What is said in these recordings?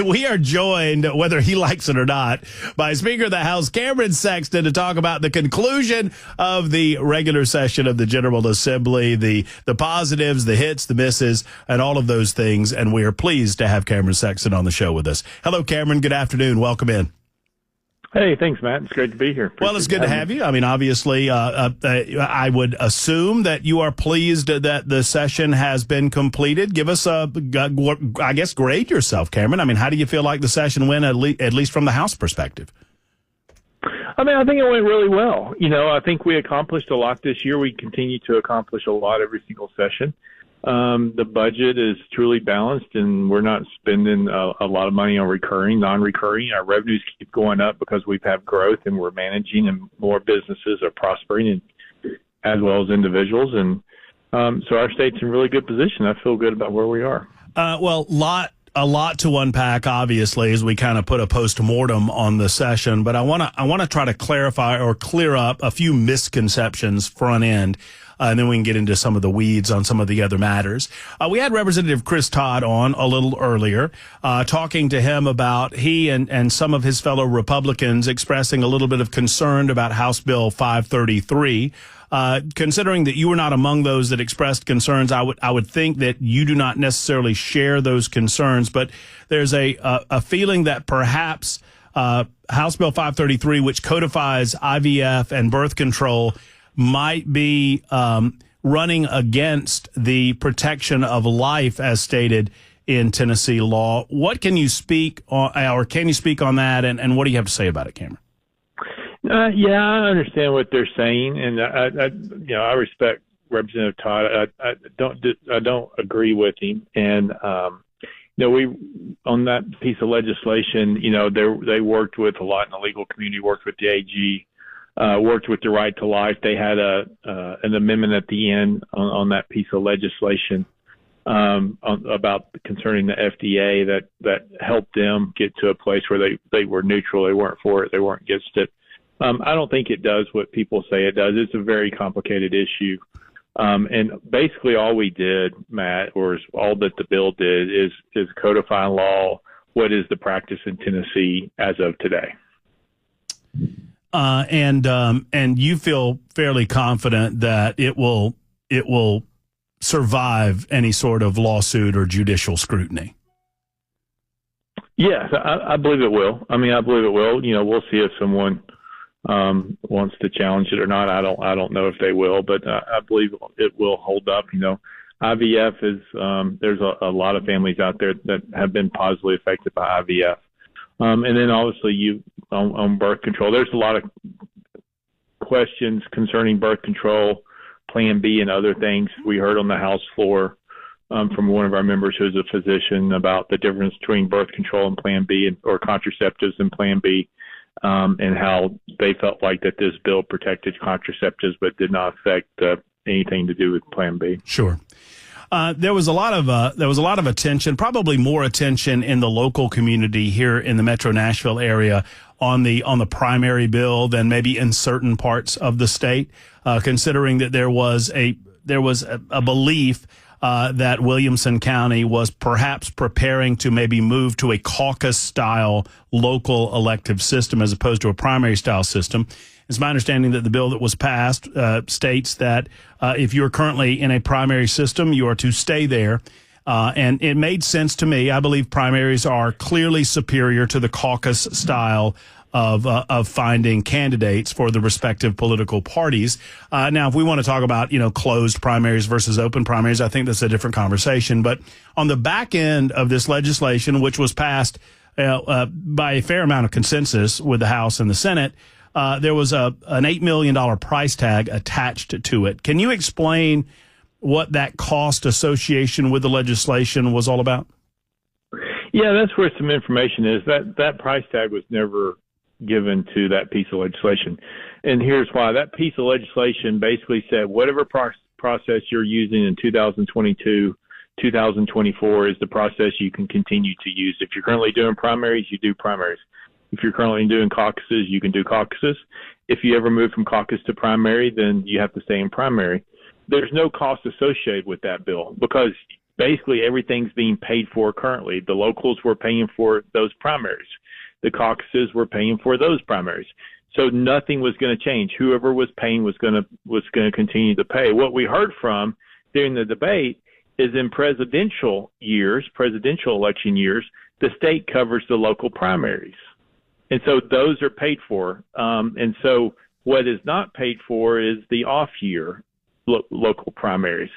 We are joined, whether he likes it or not, by Speaker of the House Cameron Sexton to talk about the conclusion of the regular session of the General Assembly, the positives, the hits, the misses, and all of those things. And we are pleased to have Cameron Sexton on the show with us. Hello, Cameron. Good afternoon. Welcome in. Hey, thanks, Matt. It's great to be here. Well, it's good to have you. I mean, obviously, I would assume that you are pleased that the session has been completed. Give us I guess, grade yourself, Cameron. I mean, how do you feel like the session went, at least from the House perspective? I mean, I think it went really well. I think we accomplished a lot this year. We continue to accomplish a lot every single session. The budget is truly balanced, and we're not spending a lot of money on recurring, non-recurring. Our revenues keep going up because we've had growth, and we're managing, and more businesses are prospering, and as well as individuals. And so our state's in really good position. I feel good about where we are. Well, a lot to unpack, obviously, as we kind of put a post-mortem on the session. But I want to try to clarify or clear up a few misconceptions front end. And then we can get into some of the weeds on some of the other matters. We had Representative Chris Todd on a little earlier, talking to him about he and some of his fellow Republicans expressing a little bit of concern about House Bill 533. Considering that you were not among those that expressed concerns, I would think that you do not necessarily share those concerns. But there's a feeling that perhaps House Bill 533, which codifies IVF and birth control, might be running against the protection of life as stated in Tennessee law. What can you speak on, or can you speak on that, and what do you have to say about it, Cameron? Yeah, I understand what they're saying, and I respect Representative Todd. I don't agree with him, and we on that piece of legislation, they worked with a lot in the legal community, worked with the AG. Worked with the right to life. They had an amendment at the end on that piece of legislation about concerning the FDA that helped them get to a place where they were neutral. They weren't for it. They weren't against it. I don't think it does what people say it does. It's a very complicated issue. And basically all we did, Matt, or all that the bill did is codify law. What is the practice in Tennessee as of today? And you feel fairly confident that it will survive any sort of lawsuit or judicial scrutiny. Yes, I believe it will. I mean, I believe it will. We'll see if someone wants to challenge it or not. I don't know if they will, but I believe it will hold up. IVF is there's a lot of families out there that have been positively affected by IVF. And then obviously on birth control, there's a lot of questions concerning birth control, Plan B, and other things. We heard on the House floor from one of our members who's a physician about the difference between birth control and Plan B or contraceptives and Plan B, and how they felt like that this bill protected contraceptives but did not affect anything to do with Plan B. Sure. There was a lot of attention, probably more attention in the local community here in the Metro Nashville area on the primary bill than maybe in certain parts of the state, considering that there was a belief that Williamson County was perhaps preparing to maybe move to a caucus-style local elective system as opposed to a primary-style system. It's my understanding that the bill that was passed states that if you're currently in a primary system, you are to stay there. And it made sense to me. I believe primaries are clearly superior to the caucus style of finding candidates for the respective political parties. Now, if we want to talk about, closed primaries versus open primaries, I think that's a different conversation. But on the back end of this legislation, which was passed by a fair amount of consensus with the House and the Senate, there was an $8 million price tag attached to it. Can you explain what that cost association with the legislation was all about? Yeah, that's where some information is. That price tag was never given to that piece of legislation. And here's why. That piece of legislation basically said whatever process you're using in 2022, 2024 is the process you can continue to use. If you're currently doing primaries, you do primaries. If you're currently doing caucuses, you can do caucuses. If you ever move from caucus to primary, then you have to stay in primary. There's no cost associated with that bill because basically everything's being paid for currently. The locals were paying for those primaries. The caucuses were paying for those primaries. So nothing was going to change. Whoever was paying was going to continue to pay. What we heard from during the debate is in presidential election years, the state covers the local primaries. And so those are paid for. And so what is not paid for is the off-year local primaries.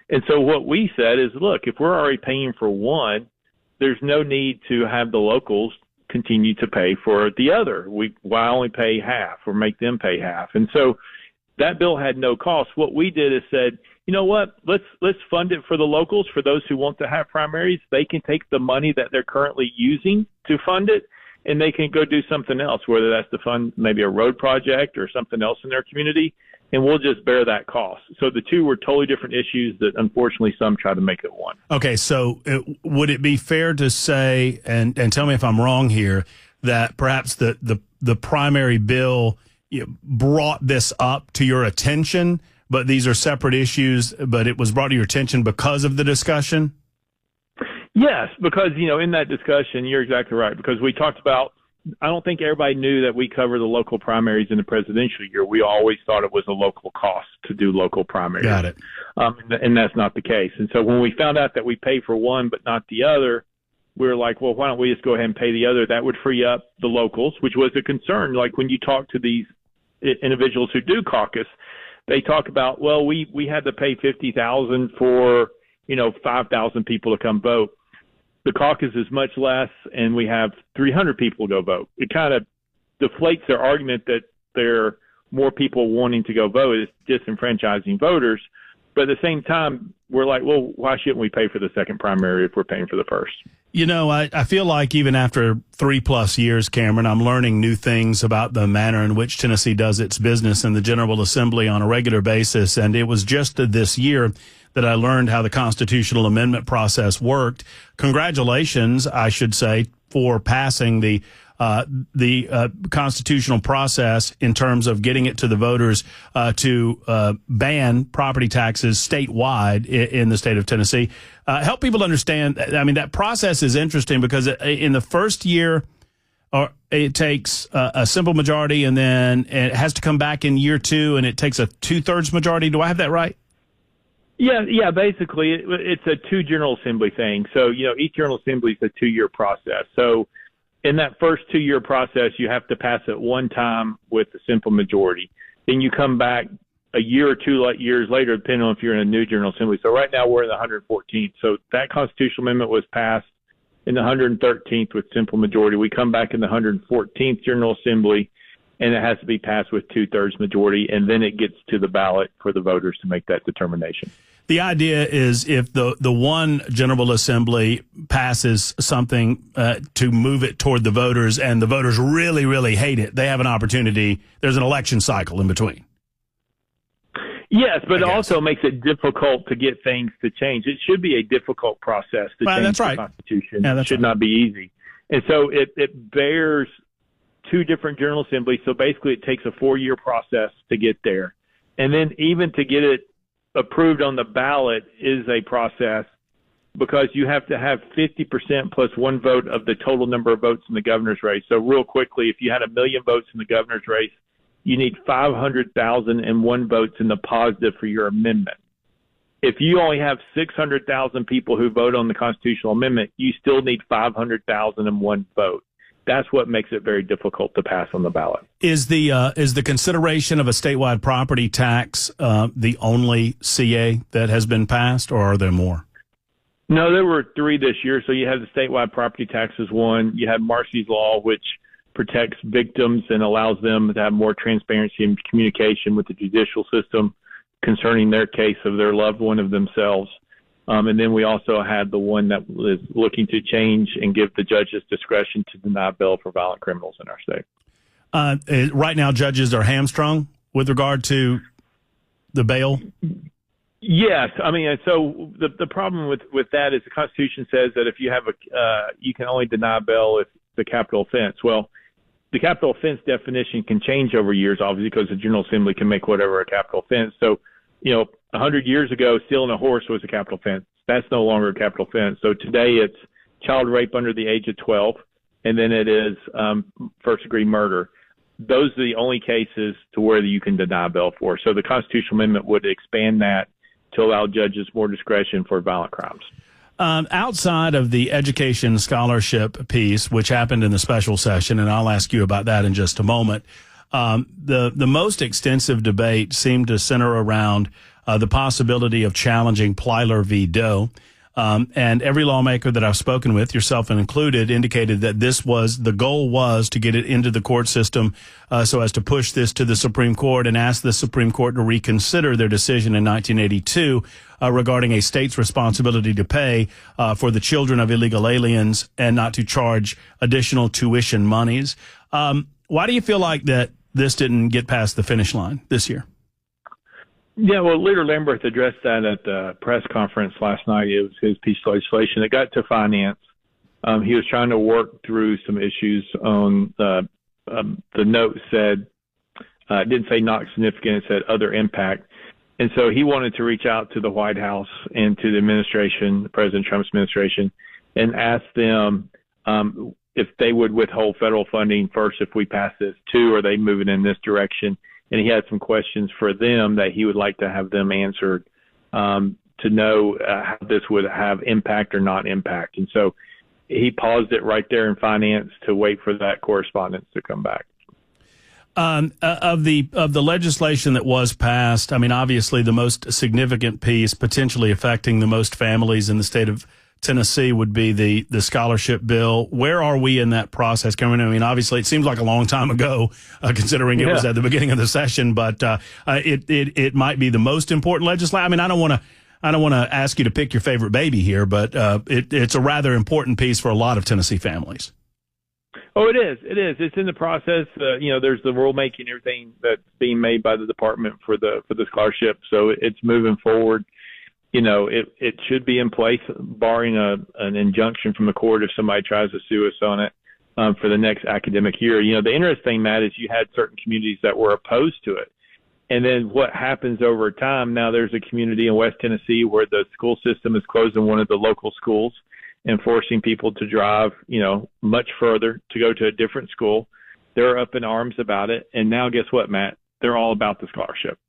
And so what we said is, look, if we're already paying for one, there's no need to have the locals continue to pay for the other. Why only pay half or make them pay half? And so that bill had no cost. What we did is said, you know what, let's fund it for the locals. For those who want to have primaries, they can take the money that they're currently using to fund it, and they can go do something else, whether that's to fund maybe a road project or something else in their community, and we'll just bear that cost. So the two were totally different issues that unfortunately some try to make it one. Okay, so would it be fair to say, and tell me if I'm wrong here, that perhaps the primary bill brought this up to your attention, but these are separate issues, but it was brought to your attention because of the discussion? Yes, because, in that discussion, you're exactly right, because we talked about, I don't think everybody knew that we cover the local primaries in the presidential year. We always thought it was a local cost to do local primaries. Got it. And that's not the case. And so when we found out that we pay for one but not the other, we were like, well, why don't we just go ahead and pay the other? That would free up the locals, which was a concern. Like when you talk to these individuals who do caucus, they talk about, well, we had to pay $50,000 for, 5,000 people to come vote. The caucus is much less, and we have 300 people go vote. It kind of deflates their argument that there are more people wanting to go vote. It's disenfranchising voters. But at the same time, we're like, well, why shouldn't we pay for the second primary if we're paying for the first? I feel like even after 3+ years, Cameron, I'm learning new things about the manner in which Tennessee does its business in the General Assembly on a regular basis. And it was just this year that I learned how the constitutional amendment process worked. Congratulations, I should say, for passing the constitutional process in terms of getting it to the voters to ban property taxes statewide in the state of Tennessee. Help people understand. I mean, that process is interesting because in the first year, it takes a simple majority, and then it has to come back in year two, and it takes a 2/3 majority. Do I have that right? Yeah. Basically, it's a two General Assembly thing. So, each General Assembly is a 2-year process. So in that first 2-year process, you have to pass it one time with a simple majority. Then you come back a year or 2 years later, depending on if you're in a new General Assembly. So right now we're in the 114th. So that constitutional amendment was passed in the 113th with simple majority. We come back in the 114th General Assembly, and it has to be passed with 2/3 majority, and then it gets to the ballot for the voters to make that determination. The idea is if the one General Assembly passes something to move it toward the voters and the voters really, really hate it, they have an opportunity. There's an election cycle in between. Yes, but it also makes it difficult to get things to change. It should be a difficult process to change the Constitution. Yeah, it should not be easy. And so it bears two different General Assemblies. So basically it takes a 4-year process to get there. And then even to get it approved on the ballot is a process because you have to have 50% plus 1 vote of the total number of votes in the governor's race. So real quickly, if you had 1 million votes in the governor's race, you need 500,001 votes in the positive for your amendment. If you only have 600,000 people who vote on the constitutional amendment, you still need 500,001 vote. That's what makes it very difficult to pass on the ballot. Is the consideration of a statewide property tax the only CA that has been passed, or are there more? No, there were 3 this year. So you have the statewide property taxes one. You have Marcy's Law, which protects victims and allows them to have more transparency and communication with the judicial system concerning their case of their loved one of themselves. And then we also had the one that is looking to change and give the judges discretion to deny bail for violent criminals in our state. Right now, judges are hamstrung with regard to the bail? Yes. I mean, so the problem with that is the Constitution says that if you have you can only deny bail if it's a capital offense. Well, the capital offense definition can change over years, obviously, because the General Assembly can make whatever a capital offense. So, 100 years ago, stealing a horse was a capital offense. That's no longer a capital offense. So today it's child rape under the age of 12, and then it is first-degree murder. Those are the only cases to where you can deny bail for. So the constitutional amendment would expand that to allow judges more discretion for violent crimes. Outside of the education scholarship piece, which happened in the special session, and I'll ask you about that in just a moment, the most extensive debate seemed to center around the possibility of challenging Plyler v. Doe. And every lawmaker that I've spoken with, yourself included, indicated that the goal was to get it into the court system so as to push this to the Supreme Court and ask the Supreme Court to reconsider their decision in 1982 regarding a state's responsibility to pay for the children of illegal aliens and not to charge additional tuition monies. Why do you feel like that this didn't get past the finish line this year? Yeah, well, Leader Lamberth addressed that at the press conference last night. It was his piece of legislation. It got to finance. He was trying to work through some issues on the note said, it didn't say not significant, it said other impact. And so he wanted to reach out to the White House and to the administration, President Trump's administration, and ask them if they would withhold federal funding first if we pass this too, or are they moving in this direction? And he had some questions for them that he would like to have them answered to know how this would have impact or not impact. And so he paused it right there in finance to wait for that correspondence to come back. Of the legislation that was passed, I mean, obviously the most significant piece potentially affecting the most families in the state of Tennessee would be the scholarship bill. Where are we in that process? I mean, obviously it seems like a long time ago, considering it was at the beginning of the session, but it might be the most important legislation. I mean, I don't want to ask you to pick your favorite baby here, but it's a rather important piece for a lot of Tennessee families. Oh, it is. It is. It's in the process. There's the rulemaking, everything that's being made by the department for the scholarship. So it's moving forward. It should be in place, barring an injunction from the court if somebody tries to sue us on it for the next academic year. The interesting thing, Matt, is you had certain communities that were opposed to it. And then what happens over time, now there's a community in West Tennessee where the school system is closing one of the local schools and forcing people to drive, much further to go to a different school. They're up in arms about it. And now guess what, Matt? They're all about the scholarship.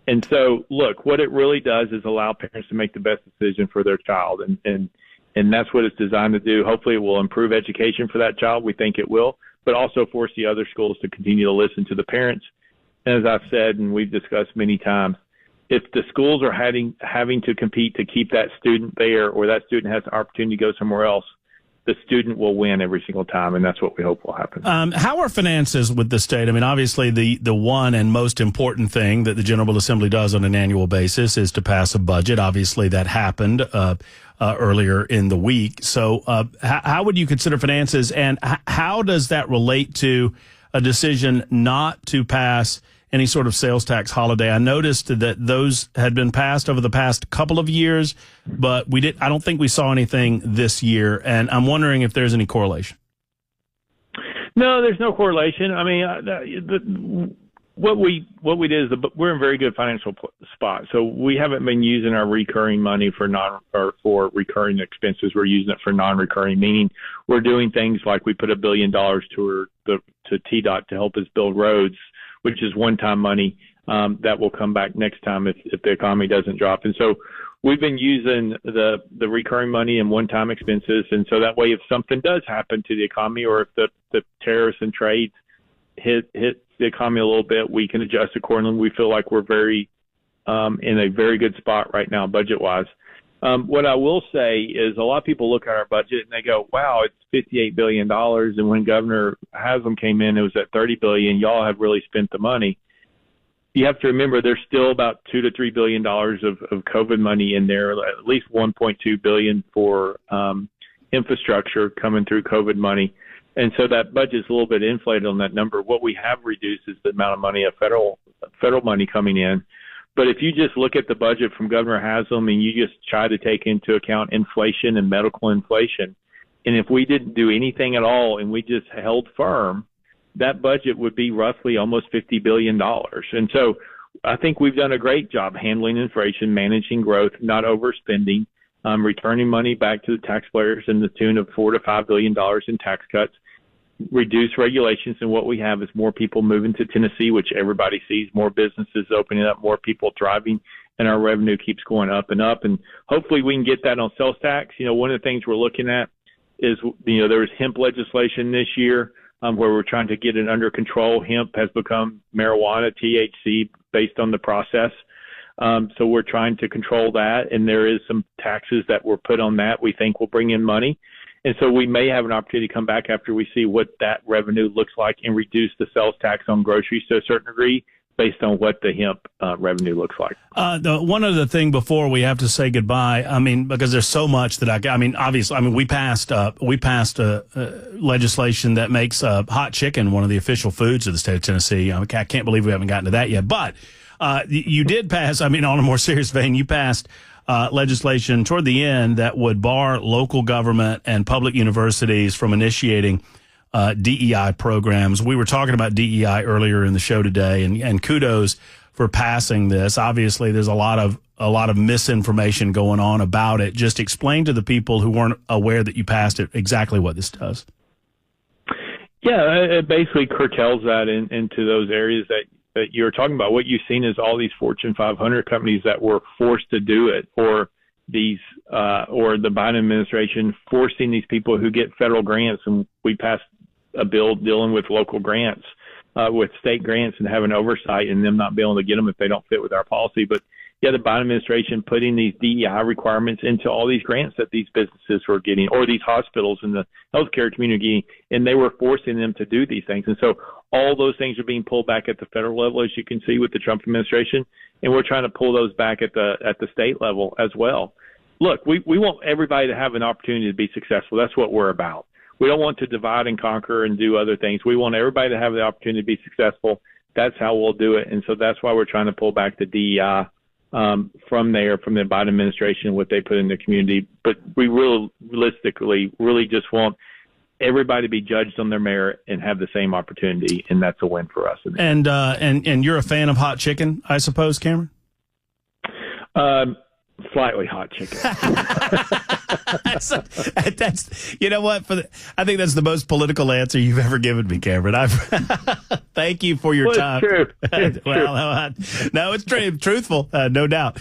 And so, look, what it really does is allow parents to make the best decision for their child. And that's what it's designed to do. Hopefully it will improve education for that child. We think it will, but also force the other schools to continue to listen to the parents. And as I've said, and we've discussed many times, if the schools are having to compete to keep that student there, or that student has the opportunity to go somewhere else, the student will win every single time, and that's what we hope will happen. How are finances with the state? I mean, obviously, the one and most important thing that the General Assembly does on an annual basis is to pass a budget. Obviously, that happened earlier in the week. So how would you consider finances, and how does that relate to a decision not to pass any sort of sales tax holiday? I noticed that those had been passed over the past couple of years, but I don't think we saw anything this year. And I'm wondering if there's any correlation. No, there's no correlation. I mean, what we did is we're in a very good financial spot. So we haven't been using our recurring money for recurring expenses. We're using it for non-recurring, meaning we're doing things like we put $1 billion to TDOT to help us build roads, which is one-time money that will come back next time if the economy doesn't drop. And so we've been using the recurring money and one-time expenses. And so that way, if something does happen to the economy, or if the tariffs and trades hit the economy a little bit, we can adjust accordingly. We feel like we're very in a very good spot right now, budget-wise. What I will say is a lot of people look at our budget and they go, wow, it's $58 billion. And when Governor Haslam came in, it was at $30 billion. Y'all have really spent the money. You have to remember there's still about $2 to $3 billion of COVID money in there, at least $1.2 billion for infrastructure coming through COVID money. And so that budget is a little bit inflated on that number. What we have reduced is the amount of money of federal money coming in. But if you just look at the budget from Governor Haslam and you just try to take into account inflation and medical inflation, and if we didn't do anything at all and we just held firm, that budget would be roughly almost $50 billion. And so I think we've done a great job handling inflation, managing growth, not overspending, returning money back to the taxpayers in the tune of $4 to $5 billion in tax cuts, reduce regulations, and what we have is more people moving to Tennessee, which everybody sees, more businesses opening up, more people thriving, and our revenue keeps going up and up. And hopefully we can get that on sales tax. One of the things we're looking at is, there was hemp legislation this year where we're trying to get it under control. Hemp has become marijuana, THC, based on the process. So we're trying to control that, and there is some taxes that were put on that we think will bring in money. And so we may have an opportunity to come back after we see what that revenue looks like and reduce the sales tax on groceries to a certain degree based on what the hemp revenue looks like. One other thing before we have to say goodbye, because there's so much that obviously, we passed legislation that makes hot chicken one of the official foods of the state of Tennessee. I can't believe we haven't gotten to that yet, but you did pass, on a more serious vein, you passed legislation toward the end that would bar local government and public universities from initiating DEI programs. We were talking about DEI earlier in the show today, and kudos for passing this. Obviously, there's a lot of misinformation going on about it. Just explain to the people who weren't aware that you passed it exactly what this does. Yeah, it basically curtails that into those areas that you're talking about. What you've seen is all these Fortune 500 companies that were forced to do it, or the Biden administration forcing these people who get federal grants. And we passed a bill dealing with local grants, with state grants, and having oversight and them not being able to get them if they don't fit with our policy. But yeah, the Biden administration putting these DEI requirements into all these grants that these businesses were getting, or these hospitals in the healthcare community, and they were forcing them to do these things. And so all those things are being pulled back at the federal level, as you can see with the Trump administration, and we're trying to pull those back at the state level as well. Look, we want everybody to have an opportunity to be successful. That's what we're about. We don't want to divide and conquer and do other things. We want everybody to have the opportunity to be successful. That's how we'll do it. And so that's why we're trying to pull back the DEI from the Biden administration, what they put in the community. But we realistically really just want everybody to be judged on their merit and have the same opportunity, and that's a win for us. And you're a fan of hot chicken, I suppose, Cameron? Slightly hot chicken. That's you know what? I think that's the most political answer you've ever given me, Cameron. Thank you for your time. It's true. No, it's true. Truthful, no doubt.